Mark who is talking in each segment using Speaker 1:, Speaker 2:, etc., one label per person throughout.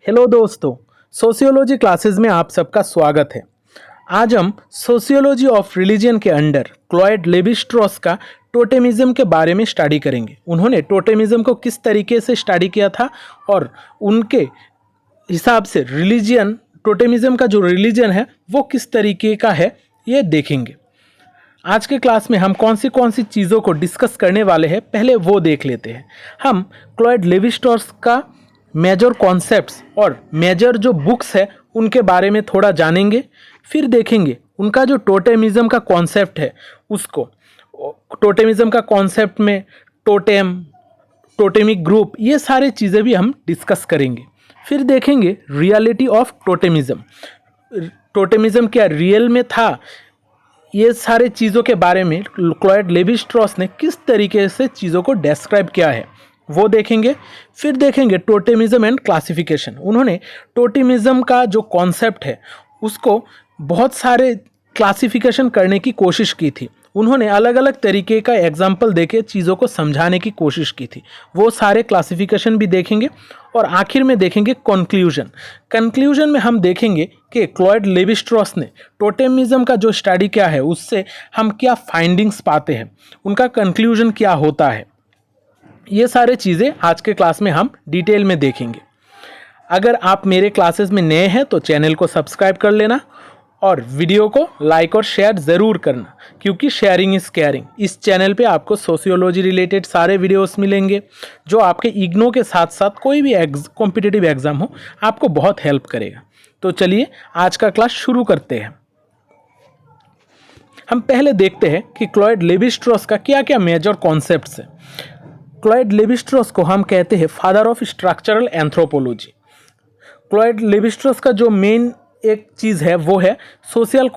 Speaker 1: Hello दोस्तों, sociology classes में आप सबका स्वागत है। आज हम सोशियोलॉजी ऑफ रिलीजन के अंडर क्लॉयड लेवी स्ट्रॉस का टोटेमिज्म के बारे में स्टडी करेंगे। उन्होंने टोटेमिज्म को किस तरीके से स्टडी किया था और उनके हिसाब से रिलीजन, टोटेमिज्म का जो रिलीजन है वो किस तरीके का है, ये देखेंगे। आज के क्लास में हम कौन सी चीज़ों को डिस्कस करने वाले हैं, पहले वो देख लेते हैं। हम क्लॉयड लेवी स्ट्रॉस का मेजर कॉन्सेप्ट्स और मेजर जो बुक्स है उनके बारे में थोड़ा जानेंगे, फिर देखेंगे उनका जो टोटेमिज्म का कॉन्सेप्ट है उसको, टोटेमिज्म का कॉन्सेप्ट में टोटेमिक ग्रुप, ये सारी चीज़ें भी हम डिस्कस करेंगे। फिर देखेंगे रियलिटी ऑफ टोटेमिज्म, टोटेमिज्म क्या रियल में था, ये सारे चीज़ों के बारे में क्लॉयड लेवी स्ट्रॉस ने किस तरीके से चीज़ों को डिस्क्राइब किया है वो देखेंगे। फिर देखेंगे टोटेमिज्म एंड क्लासिफिकेशन। उन्होंने टोटेमिज्म का जो कॉन्सेप्ट है उसको बहुत सारे क्लासिफिकेशन करने की कोशिश की थी। उन्होंने अलग अलग तरीके का एग्जाम्पल देके चीज़ों को समझाने की कोशिश की थी, वो सारे क्लासिफिकेशन भी देखेंगे। और आखिर में देखेंगे कंक्लूजन में हम देखेंगे कि क्लॉयड लेवी स्ट्रॉस ने टोटेमिज्म का जो स्टडी किया है उससे हम क्या फाइंडिंग्स पाते हैं, उनका कंक्लूजन क्या होता है। ये सारे चीज़ें आज के क्लास में हम डिटेल में देखेंगे। अगर आप मेरे क्लासेस में नए हैं तो चैनल को सब्सक्राइब कर लेना और वीडियो को लाइक और शेयर ज़रूर करना, क्योंकि शेयरिंग इज़ केयरिंग। इस चैनल पे आपको सोशियोलॉजी रिलेटेड सारे वीडियोस मिलेंगे जो आपके इग्नो के साथ साथ कोई भी कॉम्पिटिटिव एग्ज़ाम हो आपको बहुत हेल्प करेगा। तो चलिए आज का क्लास शुरू करते हैं। हम पहले देखते हैं कि क्लॉयड लेवी स्ट्रॉस का क्या क्या मेजर कॉन्सेप्ट्स है। क्लॉयड लेवी स्ट्रॉस को हम कहते हैं father of structural anthropology. Claude Levi Strauss का जो मेन एक चीज़ है वो है social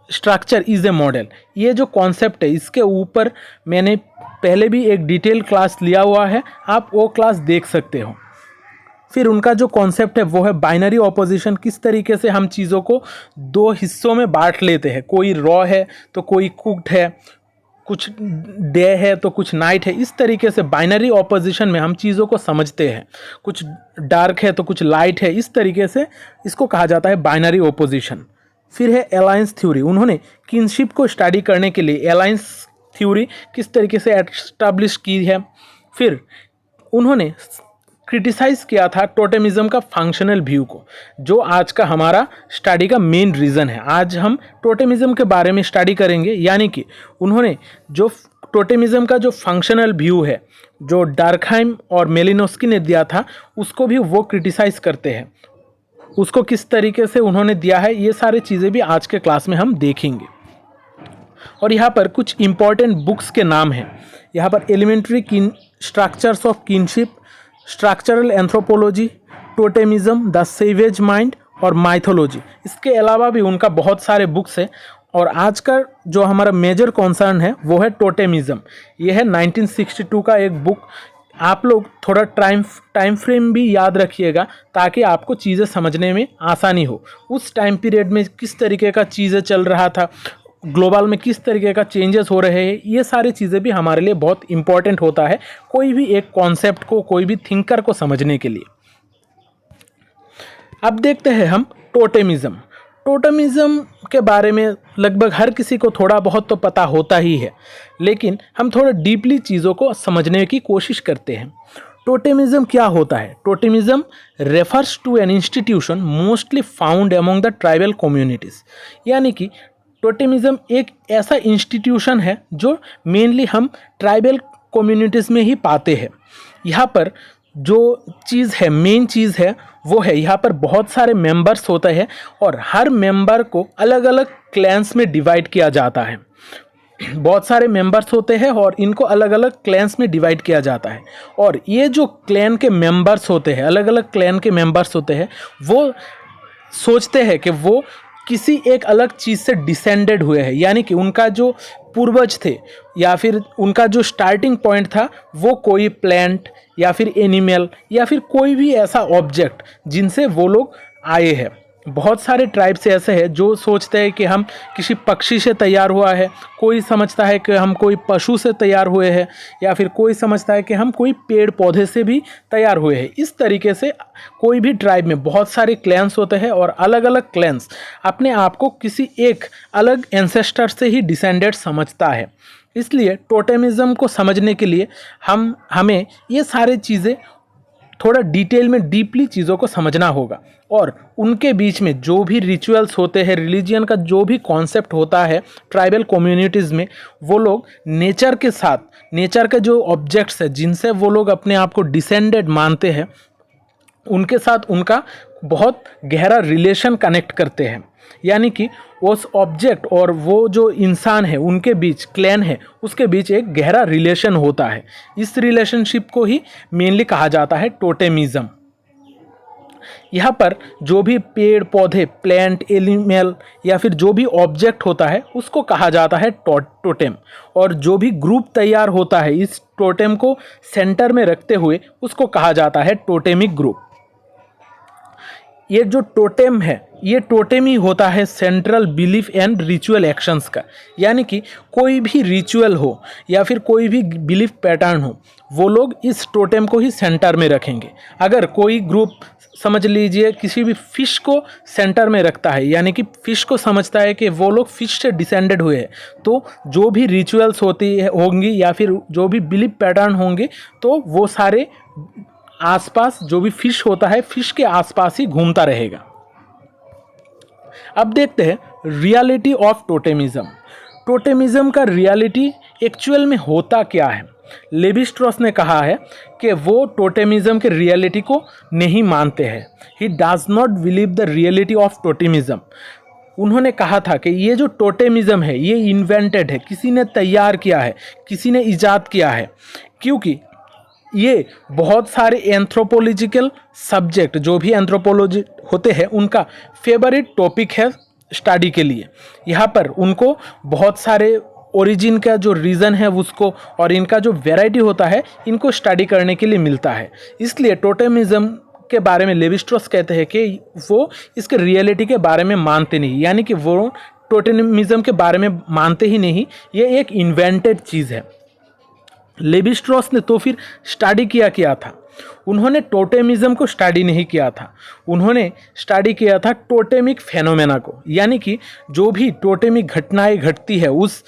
Speaker 1: structure is a model. ये जो कॉन्सेप्ट है इसके ऊपर मैंने पहले भी एक डिटेल क्लास लिया हुआ है, आप वो क्लास देख सकते हो। फिर उनका जो कॉन्सेप्ट है वो है बाइनरी ऑपोजिशन, किस तरीके से हम चीज़ों को दो हिस्सों में बांट लेते हैं, कोई रॉ है तो कोई कुक्ड है, कुछ डे है तो कुछ नाइट है। इस तरीके से बाइनरी ऑपोजिशन में हम चीज़ों को समझते हैं, कुछ डार्क है तो कुछ लाइट है, इस तरीके से इसको कहा जाता है बाइनरी ऑपोजिशन। फिर है अलायंस थ्योरी। उन्होंने किनशिप को स्टडी करने के लिए अलायंस थ्योरी किस तरीके से एस्टैब्लिश की है। फिर उन्होंने क्रिटिसाइज किया था टोटेमिज्म का फंक्शनल व्यू को, जो आज का हमारा स्टडी का मेन रीज़न है। आज हम टोटेमिज्म के बारे में स्टडी करेंगे, यानी कि उन्होंने जो टोटेमिज्म का जो फंक्शनल व्यू है जो डर्कहाइम और मेलिनोस्की ने दिया था उसको भी वो क्रिटिसाइज करते हैं, उसको किस तरीके से उन्होंने दिया है, ये सारी चीज़ें भी आज के क्लास में हम देखेंगे। और यहाँ पर कुछ इम्पॉर्टेंट बुक्स के नाम हैं। यहाँ पर elementary structures of kinship, structural anthropology, totemism, the savage mind और माइथोलॉजी। इसके अलावा भी उनका बहुत सारे बुक्स हैं। और आज का जो हमारा मेजर कॉन्सर्न है वो है टोटेमिज्म। ये है 1962 का एक बुक। आप लोग थोड़ा टाइम फ्रेम भी याद रखिएगा ताकि आपको चीज़ें समझने में आसानी हो। उस टाइम पीरियड में किस तरीके का चीज़ें चल रहा था, ग्लोबल में किस तरीके का चेंजेस हो रहे हैं, ये सारी चीज़ें भी हमारे लिए बहुत इंपॉर्टेंट होता है कोई भी एक कॉन्सेप्ट को, कोई भी थिंकर को समझने के लिए। अब देखते हैं हम टोटेमिज्म। टोटेमिज्म के बारे में लगभग हर किसी को थोड़ा बहुत तो पता होता ही है, लेकिन हम थोड़ा डीपली चीज़ों को समझने की कोशिश करते हैं। टोटेमिज्म क्या होता है? Totemism refers to an institution mostly found among the tribal communities. यानी कि टोटेमिज्म एक ऐसा इंस्टीट्यूशन है जो मेनली हम ट्राइबल कम्युनिटीज़ में ही पाते हैं। यहाँ पर जो चीज़ है, मेन चीज़ है वो है यहाँ पर बहुत सारे मेंबर्स होते हैं और हर मेंबर को अलग अलग क्लैंस में डिवाइड किया जाता है। बहुत सारे मेंबर्स होते हैं और इनको अलग अलग क्लैंस में डिवाइड किया जाता है। और ये जो क्लैन के मेंबर्स होते हैं, अलग अलग क्लैन के मेंबर्स होते हैं, वो सोचते हैं कि वो किसी एक अलग चीज़ से डिसेंडेड हुए हैं, यानी कि उनका जो पूर्वज थे या फिर उनका जो स्टार्टिंग पॉइंट था वो कोई प्लांट या फिर एनिमल या फिर कोई भी ऐसा ऑब्जेक्ट जिनसे वो लोग आए हैं। बहुत सारे ट्राइब्स ऐसे हैं जो सोचते हैं कि हम किसी पक्षी से तैयार हुआ है, कोई समझता है कि हम कोई पशु से तैयार हुए हैं, या फिर कोई समझता है कि हम कोई पेड़ पौधे से भी तैयार हुए हैं। इस तरीके से कोई भी ट्राइब में बहुत सारे क्लैंस होते हैं और अलग अलग क्लैंस अपने आप को किसी एक अलग एंसेस्टर से ही डिसेंडेड समझता है। इसलिए टोटेमिज्म को समझने के लिए हमें ये सारी चीज़ें थोड़ा डिटेल में डीपली चीज़ों को समझना होगा, और उनके बीच में जो भी रिचुअल्स होते हैं, रिलीजियन का जो भी कॉन्सेप्ट होता है ट्राइबल कम्युनिटीज़ में, वो लोग नेचर के साथ, नेचर के जो ऑब्जेक्ट्स हैं जिनसे वो लोग अपने आप को डिसेंडेड मानते हैं, उनके साथ उनका बहुत गहरा रिलेशन कनेक्ट करते हैं। यानी कि उस ऑब्जेक्ट और वो जो इंसान है उनके बीच, क्लैन है, उसके बीच एक गहरा रिलेशन होता है। इस रिलेशनशिप को ही मेनली कहा जाता है टोटेमिज्म। यहाँ पर जो भी पेड़ पौधे, प्लांट, एनिमल या फिर जो भी ऑब्जेक्ट होता है उसको कहा जाता है टोटेम, और जो भी ग्रुप तैयार होता है इस टोटेम को सेंटर में रखते हुए उसको कहा जाता है टोटेमिक ग्रुप। ये जो टोटेम है, ये टोटेम ही होता है central belief and ritual actions का। यानी कि कोई भी रिचुअल हो या फिर कोई भी बिलीफ पैटर्न हो, वो लोग इस टोटेम को ही सेंटर में रखेंगे। अगर कोई ग्रुप, समझ लीजिए, किसी भी फिश को सेंटर में रखता है, यानी कि फिश को समझता है कि वो लोग फिश से डिसेंडेड हुए हैं, तो जो भी रिचुअल्स होंगी या फिर जो भी बिलीफ पैटर्न होंगे, तो वो सारे आसपास जो भी फिश होता है, फिश के आसपास ही घूमता रहेगा। अब देखते हैं रियलिटी ऑफ टोटेमिज्म। टोटेमिज्म का रियलिटी एक्चुअल में होता क्या है। लेवी स्ट्रॉस ने कहा है कि वो टोटेमिज्म के रियलिटी को नहीं मानते हैं। He does not believe the reality of totemism. उन्होंने कहा था कि ये जो टोटेमिज्म है ये इन्वेंटेड है, किसी ने तैयार किया है, किसी ने इजाद किया है, क्योंकि ये बहुत सारे एंथ्रोपोलॉजिकल सब्जेक्ट, जो भी एंथ्रोपोलॉजी होते हैं, उनका फेवरेट टॉपिक है स्टडी के लिए। यहाँ पर उनको बहुत सारे ओरिजिन का जो रीज़न है उसको, और इनका जो वैरायटी होता है, इनको स्टडी करने के लिए मिलता है। इसलिए टोटेमिज्म के बारे में लेवी स्ट्रॉस कहते हैं कि वो इसके रियलिटी के बारे में मानते नहीं, यानी कि वो टोटेमिज्म के बारे में मानते ही नहीं, ये एक इन्वेंटेड चीज़ है। लेवी स्ट्रॉस ने तो फिर स्टडी किया था। उन्होंने टोटेमिज्म को स्टडी नहीं किया था, उन्होंने स्टडी किया था टोटेमिक फेनोमेना को। यानी कि जो भी टोटेमिक घटनाएं घटती है उस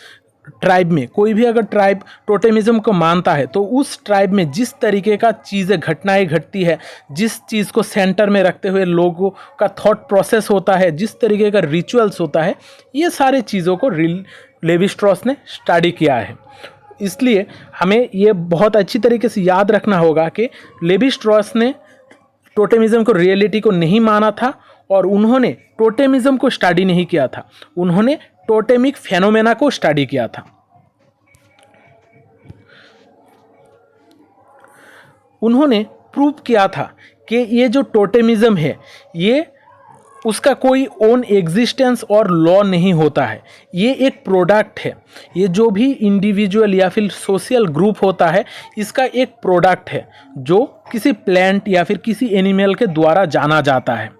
Speaker 1: ट्राइब में, कोई भी अगर ट्राइब टोटेमिज्म को मानता है तो उस ट्राइब में जिस तरीके का चीज़ें, घटनाएं घटती है, जिस चीज़ को सेंटर में रखते हुए लोगों का थॉट प्रोसेस होता है, जिस तरीके का रिचुअल्स होता है, ये सारे चीज़ों को लेवी स्ट्रॉस ने स्टडी किया है। इसलिए हमें ये बहुत अच्छी तरीके से याद रखना होगा कि लेवी स्ट्रॉस ने टोटेमिज्म को, रियलिटी को नहीं माना था, और उन्होंने टोटेमिज्म को स्टडी नहीं किया था, उन्होंने टोटेमिक फेनोमेना को स्टडी किया था। उन्होंने प्रूव किया था कि ये जो टोटेमिज्म है, ये उसका कोई ओन एग्जिस्टेंस और लॉ नहीं होता है, ये एक प्रोडक्ट है। ये जो भी इंडिविजुअल या फिर सोशल ग्रुप होता है, इसका एक प्रोडक्ट है जो किसी प्लांट या फिर किसी एनिमल के द्वारा जाना जाता है।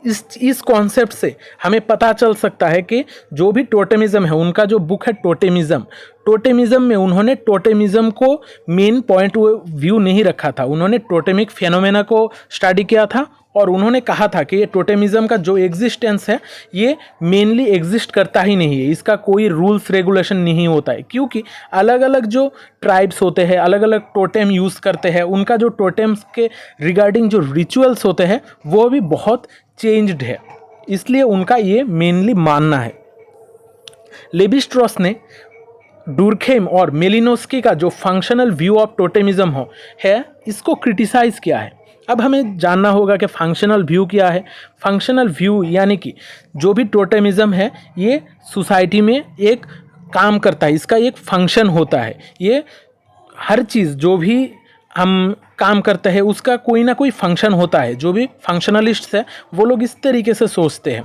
Speaker 1: इस कॉन्सेप्ट से हमें पता चल सकता है कि जो भी टोटेमिज्म है, उनका जो बुक है टोटेमिज्म में उन्होंने टोटेमिज्म को मेन पॉइंट व्यू नहीं रखा था, उन्होंने टोटेमिक फेनोमेना को स्टडी किया था, और उन्होंने कहा था कि ये टोटेमिज्म का जो एग्जिस्टेंस है ये मेनली एग्जिस्ट करता ही नहीं है, इसका कोई रूल्स रेगुलेशन नहीं होता है, क्योंकि अलग अलग जो ट्राइब्स होते हैं अलग अलग टोटेम यूज़ करते हैं, उनका जो टोटेम्स के रिगार्डिंग जो रिचुअल्स होते हैं वो भी बहुत चेंज्ड है, इसलिए उनका ये मेनली मानना है। लेवी स्ट्रॉस ने डुर्खेम और मेलिनोस्की का जो फंक्शनल व्यू ऑफ टोटेमिज्म है इसको क्रिटिसाइज किया है। अब हमें जानना होगा कि फंक्शनल व्यू क्या है। फंक्शनल व्यू यानी कि जो भी टोटेमिज्म है ये सोसाइटी में एक काम करता है, इसका एक फंक्शन होता है, ये हर चीज़ जो भी हम काम करते हैं उसका कोई ना कोई फंक्शन होता है। जो भी फंक्शनलिस्ट्स है वो लोग इस तरीके से सोचते हैं।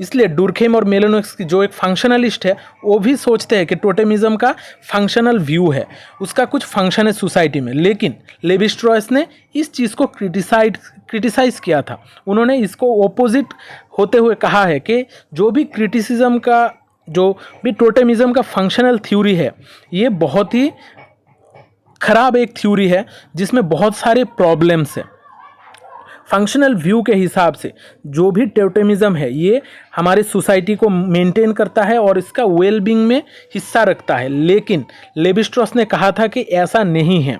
Speaker 1: इसलिए डुर्खेम और मेलिनोस्की जो एक फंक्शनलिस्ट है वो भी सोचते हैं कि टोटेमिज्म का फंक्शनल व्यू है, उसका कुछ फंक्शन है सोसाइटी में। लेकिन लेवी स्ट्रॉस ने इस चीज़ को क्रिटिसाइज किया था। उन्होंने इसको ओपोजिट होते हुए कहा है कि जो भी क्रिटिसिज्म का जो भी टोटेमिज्म का फंक्शनल थ्योरी है ये बहुत ही खराब एक थ्योरी है जिसमें बहुत सारे प्रॉब्लम्स हैं। फंक्शनल व्यू के हिसाब से जो भी टोटेमिज्म है ये हमारे सोसाइटी को मेंटेन करता है और इसका वेलबींग में हिस्सा रखता है, लेकिन लेवी स्ट्रॉस ने कहा था कि ऐसा नहीं है।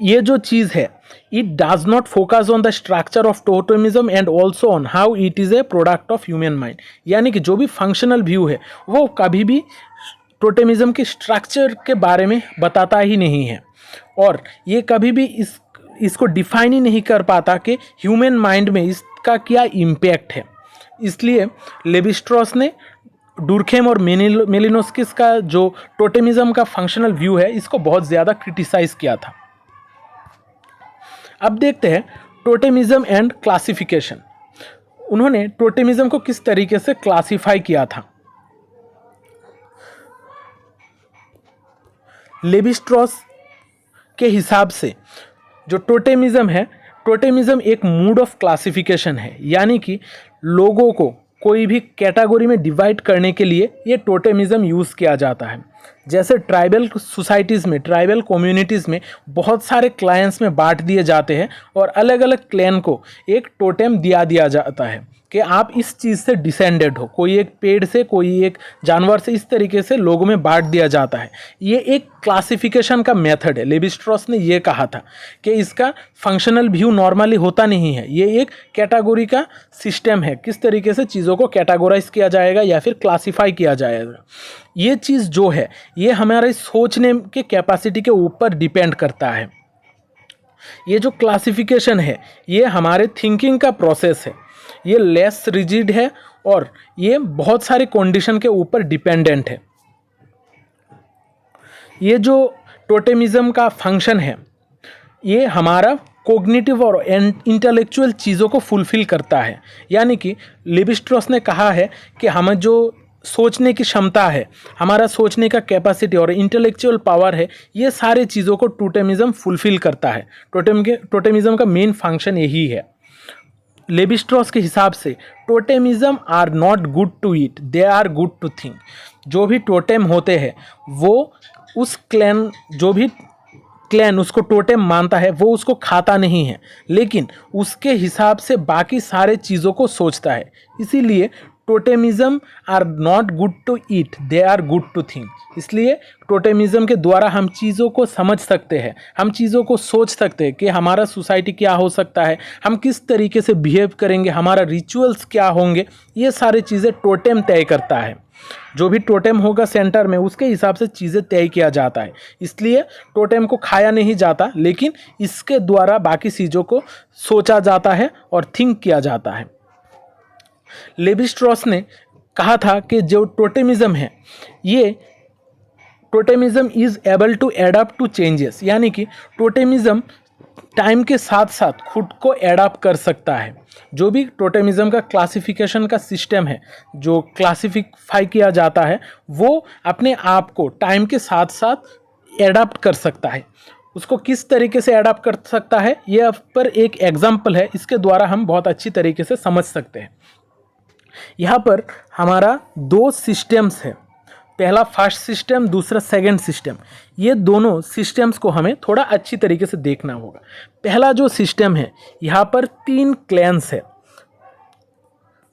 Speaker 1: ये जो चीज़ है it does not focus on the structure of totemism and also on how it is a product of human mind. यानी कि जो भी फंक्शनल व्यू है वो कभी भी टोटेमिज्म के स्ट्रक्चर के बारे में बताता ही नहीं है और ये कभी भी इसको डिफाइन ही नहीं कर पाता कि ह्यूमन माइंड में इसका क्या इम्पैक्ट है। इसलिए लेवी स्ट्रॉस ने डुर्खेम और मेलिनोस्किस का जो टोटेमिज्म का फंक्शनल व्यू है इसको बहुत ज़्यादा क्रिटिसाइज किया था। अब देखते हैं टोटेमिज्म एंड क्लासिफिकेशन। उन्होंने टोटेमिज्म को किस तरीके से क्लासिफाई किया था। लेवी स्ट्रॉस के हिसाब से जो टोटेमिज्म है, टोटेमिज्म एक मूड ऑफ क्लासिफिकेशन है, यानी कि लोगों को कोई भी कैटेगरी में डिवाइड करने के लिए ये टोटेमिज्म यूज़ किया जाता है। जैसे ट्राइबल सोसाइटीज़ में, ट्राइबल कम्युनिटीज़ में बहुत सारे क्लैन्स में बांट दिए जाते हैं और अलग अलग क्लैन को एक टोटेम दिया जाता है कि आप इस चीज़ से डिसेंडेड हो, कोई एक पेड़ से, कोई एक जानवर से, इस तरीके से लोगों में बांट दिया जाता है। ये एक क्लासिफिकेशन का मेथड है। लेवी स्ट्रॉस ने ये कहा था कि इसका फंक्शनल व्यू नॉर्मली होता नहीं है, ये एक कैटेगरी का सिस्टम है, किस तरीके से चीज़ों को कैटेगराइज किया जाएगा या फिर क्लासीफाई किया जाएगा। ये चीज़ जो है ये हमारे सोचने के कैपेसिटी के ऊपर डिपेंड करता है। ये जो क्लासिफिकेशन है ये हमारे थिंकिंग का प्रोसेस है, ये लेस रिजिड है और ये बहुत सारे कंडीशन के ऊपर डिपेंडेंट है। ये जो टोटेमिज्म का फंक्शन है ये हमारा कोग्निटिव और इंटेलेक्चुअल चीज़ों को फुलफिल करता है। यानी कि लेवी स्ट्रॉस ने कहा है कि हम जो सोचने की क्षमता है, हमारा सोचने का कैपेसिटी और इंटेलेक्चुअल पावर है, ये सारे चीज़ों को टोटेमिज्म फुलफिल करता है। टोटेमिज्म का मेन फंक्शन यही है। लेवी स्ट्रॉस के हिसाब से totemism are not good to eat, they are good to think. जो भी टोटेम होते हैं वो उस क्लैन, जो भी क्लैन उसको टोटेम मानता है वो उसको खाता नहीं है, लेकिन उसके हिसाब से बाकी सारे चीज़ों को सोचता है। इसीलिए totemism are not good to eat, they are good to think. इसलिए टोटेमिज्म के द्वारा हम चीज़ों को समझ सकते हैं, हम चीज़ों को सोच सकते हैं कि हमारा सोसाइटी क्या हो सकता है, हम किस तरीके से बिहेव करेंगे, हमारा रिचुअल्स क्या होंगे, ये सारी चीज़ें टोटेम तय करता है। जो भी टोटेम होगा सेंटर में उसके हिसाब से चीज़ें तय किया जाता है। इसलिए टोटेम को खाया नहीं जाता, लेकिन इसके द्वारा बाकी चीज़ों को सोचा जाता है और थिंक किया जाता है। लेवी स्ट्रॉस ने कहा था कि जो टोटेमिज्म है ये totemism is able to adapt to changes, यानी कि टोटेमिज्म टाइम के साथ साथ खुद को एडाप्ट कर सकता है। जो भी टोटेमिज्म का क्लासिफिकेशन का सिस्टम है, जो क्लासिफाई किया जाता है, वो अपने आप को टाइम के साथ साथ एडाप्ट कर सकता है। उसको किस तरीके से एडाप्ट कर सकता है ये पर एक एग्जाम्पल है, इसके द्वारा हम बहुत अच्छी तरीके से समझ सकते हैं। यहाँ पर हमारा दो सिस्टम्स है, पहला फर्स्ट सिस्टम, दूसरा सेकंड सिस्टम। ये दोनों सिस्टम्स को हमें थोड़ा अच्छी तरीके से देखना होगा। पहला जो सिस्टम है यहाँ पर 3 क्लैन्स है,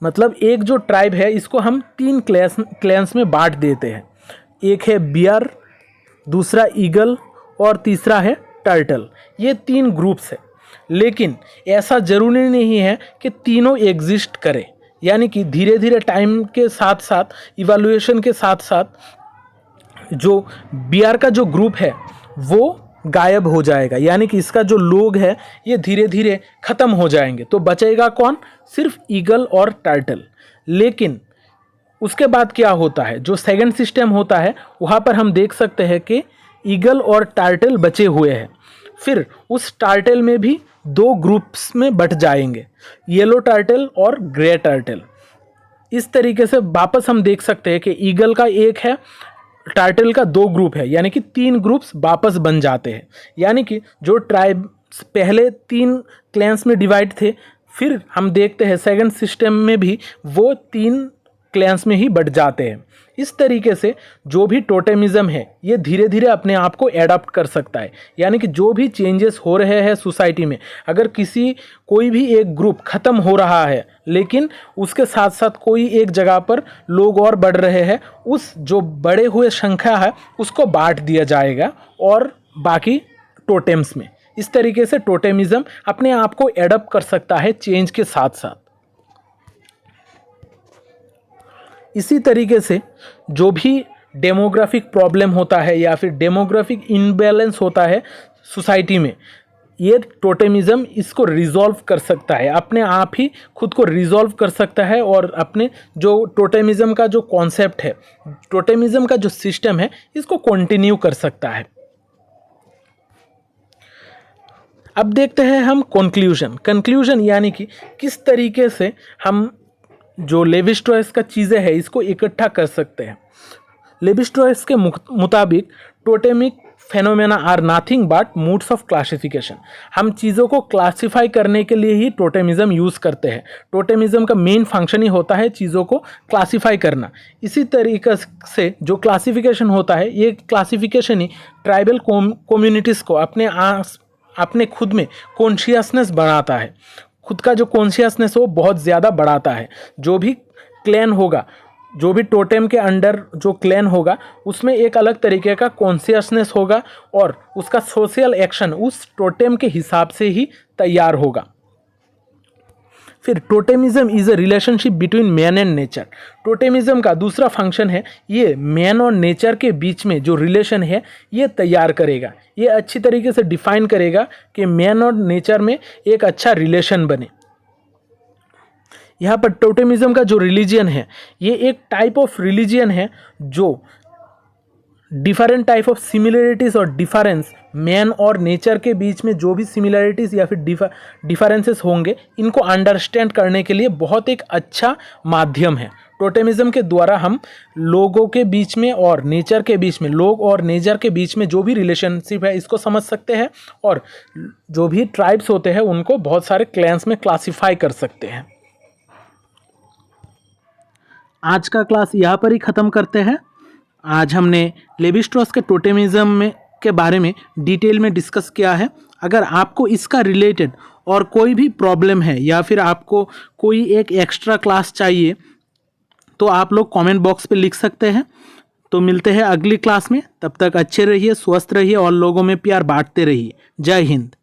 Speaker 1: मतलब एक जो ट्राइब है इसको हम 3 क्लैन्स में बांट देते हैं। एक है बियर, दूसरा ईगल और तीसरा है टर्टल। ये 3 ग्रुप्स है, लेकिन ऐसा ज़रूरी नहीं है कि तीनों एग्जिस्ट करें। यानी कि धीरे धीरे टाइम के साथ साथ, इवैल्यूएशन के साथ साथ जो बियर का जो ग्रुप है वो गायब हो जाएगा, यानी कि इसका जो लोग है ये धीरे धीरे ख़त्म हो जाएंगे। तो बचेगा कौन? सिर्फ ईगल और टर्टल। लेकिन उसके बाद क्या होता है, जो सेकंड सिस्टम होता है वहाँ पर हम देख सकते हैं कि ईगल और टर्टल बचे हुए हैं। फिर उस टर्टल में भी 2 ग्रुप्स में बट जाएंगे, येलो टर्टल और ग्रे टर्टल। इस तरीके से वापस हम देख सकते हैं कि ईगल का एक है, टार्टल का 2 ग्रुप है, यानी कि 3 ग्रुप्स वापस बन जाते हैं। यानी कि जो ट्राइब्स पहले 3 क्लैंस में डिवाइड थे, फिर हम देखते हैं सेकंड सिस्टम में भी वो 3 क्लैंस में ही बढ़ जाते हैं। इस तरीके से जो भी टोटेमिज्म है ये धीरे धीरे अपने आप को एडॉप्ट कर सकता है। यानी कि जो भी चेंजेस हो रहे हैं सोसाइटी में, अगर कोई भी एक ग्रुप ख़त्म हो रहा है लेकिन उसके साथ साथ कोई एक जगह पर लोग और बढ़ रहे हैं, उस जो बड़े हुए संख्या है उसको बांट दिया जाएगा और बाकी टोटेम्स में। इस तरीके से टोटेमिज्म अपने आप को एडॉप्ट कर सकता है चेंज के साथ साथ। इसी तरीके से जो भी डेमोग्राफिक प्रॉब्लम होता है या फिर डेमोग्राफिक इनबैलेंस होता है सोसाइटी में, ये टोटेमिज्म इसको रिजॉल्व कर सकता है, अपने आप ही खुद को रिजॉल्व कर सकता है और अपने जो टोटेमिज्म का जो कॉन्सेप्ट है, टोटेमिज्म का जो सिस्टम है, इसको कंटिन्यू कर सकता है। अब देखते हैं हम कंक्लूजन यानी कि किस तरीके से हम जो लेवी स्ट्रॉस का चीज़ें हैं इसको इकट्ठा कर सकते हैं। लेवी स्ट्रॉस के मुताबिक totemic phenomena are nothing but moods of classification. हम चीज़ों को क्लासिफाई करने के लिए ही टोटेमिज्म यूज़ करते हैं। टोटेमिज्म का मेन फंक्शन ही होता है चीज़ों को क्लासिफाई करना। इसी तरीके से जो क्लासिफिकेशन होता है, ये क्लासिफिकेशन ही ट्राइबल कम्युनिटीज़ को अपने खुद में कॉन्शियसनेस बनाता है, खुद का जो कॉन्शियसनेस हो बहुत ज़्यादा बढ़ाता है। जो भी क्लैन होगा, जो भी टोटेम के अंडर जो क्लैन होगा, उसमें एक अलग तरीके का कॉन्शियसनेस होगा और उसका सोशल एक्शन उस टोटेम के हिसाब से ही तैयार होगा। फिर totemism is a relationship between man and nature. Totemism का दूसरा फंक्शन है, ये मैन और नेचर के बीच में जो रिलेशन है ये तैयार करेगा, ये अच्छी तरीके से डिफाइन करेगा कि मैन और नेचर में एक अच्छा रिलेशन बने। यहाँ पर टोटेमिज्म का जो रिलीजियन है ये एक टाइप ऑफ रिलीजियन है जो डिफरेंट टाइप ऑफ सिमिलरिटीज़ और डिफरेंस मैन और नेचर के बीच में जो भी सिमिलरिटीज़ या फिर डिफरेंसेस होंगे, इनको अंडरस्टैंड करने के लिए बहुत एक अच्छा माध्यम है। टोटेमिज्म के द्वारा हम लोगों के बीच में और नेचर के बीच में, लोग और नेचर के बीच में जो भी रिलेशनशिप है इसको समझ सकते हैं और जो भी ट्राइब्स होते हैं उनको बहुत सारे क्लैंस में क्लासीफाई कर सकते हैं। आज का क्लास यहाँ पर ही ख़त्म करते हैं। आज हमने लेवी स्ट्रॉस के टोटेमिज्म के बारे में डिटेल में डिस्कस किया है। अगर आपको इसका रिलेटेड और कोई भी प्रॉब्लम है या फिर आपको कोई एक एक्स्ट्रा क्लास चाहिए तो आप लोग कमेंट बॉक्स पे लिख सकते हैं। तो मिलते हैं अगली क्लास में, तब तक अच्छे रहिए, स्वस्थ रहिए और लोगों में प्यार बांटते रहिए। जय हिंद।